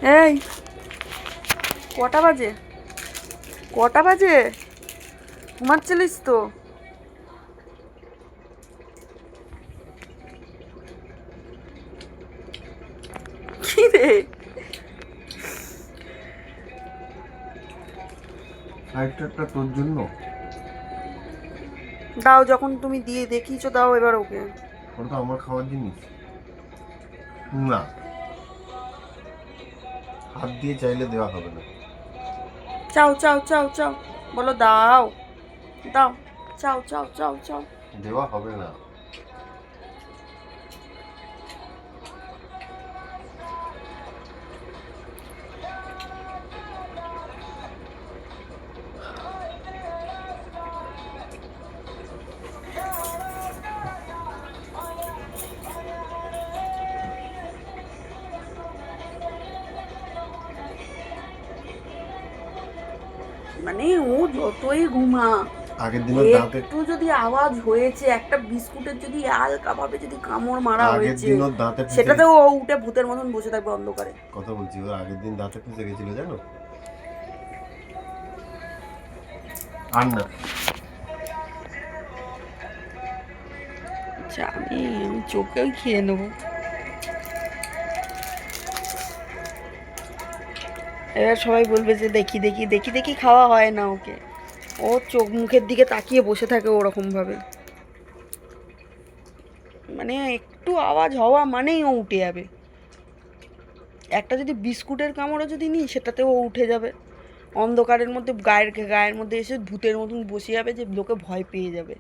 এই কটা বাজে? কটা বাজে? ঘুমাচ্ছিলিস তো? কি রে? একটা তোর জন্য। দাও, যখন তুমি দিয়ে দেখিয়েছো দাও এবার ওকে। ওটা তো আমার খাওয়ার জিনিস না, হাত দিয়ে চাইলে দেওয়া হবে না। চাও চাও চাও চাও, বলো দাও দাও, চাও চাও চাও চাও। দেওয়া হবে না। মানে ও যতই ঘুমা, আগের দিনের দাঁতে একটু যদি আওয়াজ হয়েছে, একটা বিস্কুটের যদি হালকা ভাবে যদি কামড় মারা আগের হয়েছে, দিন ওর দাঁতে ফেঁসে সেটাতে গেছে। ও উঠে ভূতের মতন বসে থাকবে অন্ধকারে। কথা বলছি, ওর আগের দিন দাঁতে ফেঁসে গেছিল জানো। আর না, আচ্ছা, আমি চোখেও খেয়ে নেবো। এবার সবাই বলবে যে দেখি দেখি দেখি দেখি খাওয়া হয় না ওকে, ও চোখ মুখের দিকে তাকিয়ে বসে থাকে ওরকম ভাবে। মানে একটু আওয়াজ হওয়া মানেই ও উঠে যাবে। একটা যদি বিস্কুটের কামড়ও যদি নিই সেটাতেও ও উঠে যাবে, অন্ধকারের মধ্যে গায়ের গায়ের মধ্যে এসে ভূতের মতন বসে যাবে, যে লোকে ভয় পেয়ে যাবে।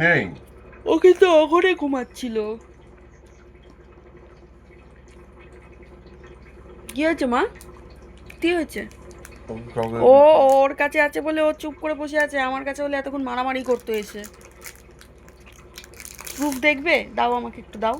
নেই। ও কিন্তু অঘরে ঘুমাচ্ছিল। কি হয়েছে মা? কি হয়েছে? ও ওর কাছে আছে বলে ও চুপ করে বসে আছে, আমার কাছে হলে এতক্ষণ মারামারি করতো এসে। প্রুফ দেখবে? দাও আমাকে একটু দাও।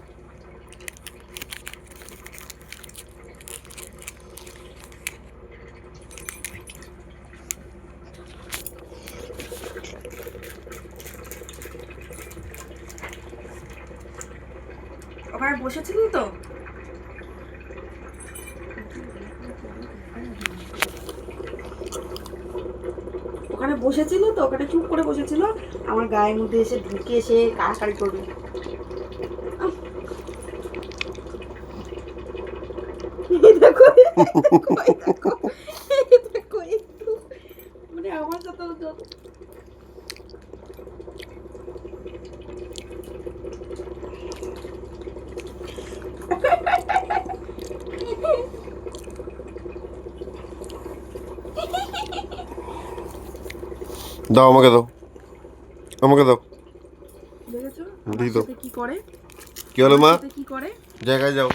ওখানে বসেছিলি তো? ওখানে বসেছিল তো, ওখানে চুপ করে বসেছিল, আমার গায়ের মধ্যে এসে ঢুকে এসে কাড়াকাড়ি করবে। এই দেখো, এই দেখো, এই দেখো, একটু মানে আমার কথা দাও, আমাকে দাও, আমাকে দাও। দেখেছো দিয়ে আমার দাও। সাথে কি করে? কি হলো আমার মা? সাথে কি করে? জায়গায় যাও।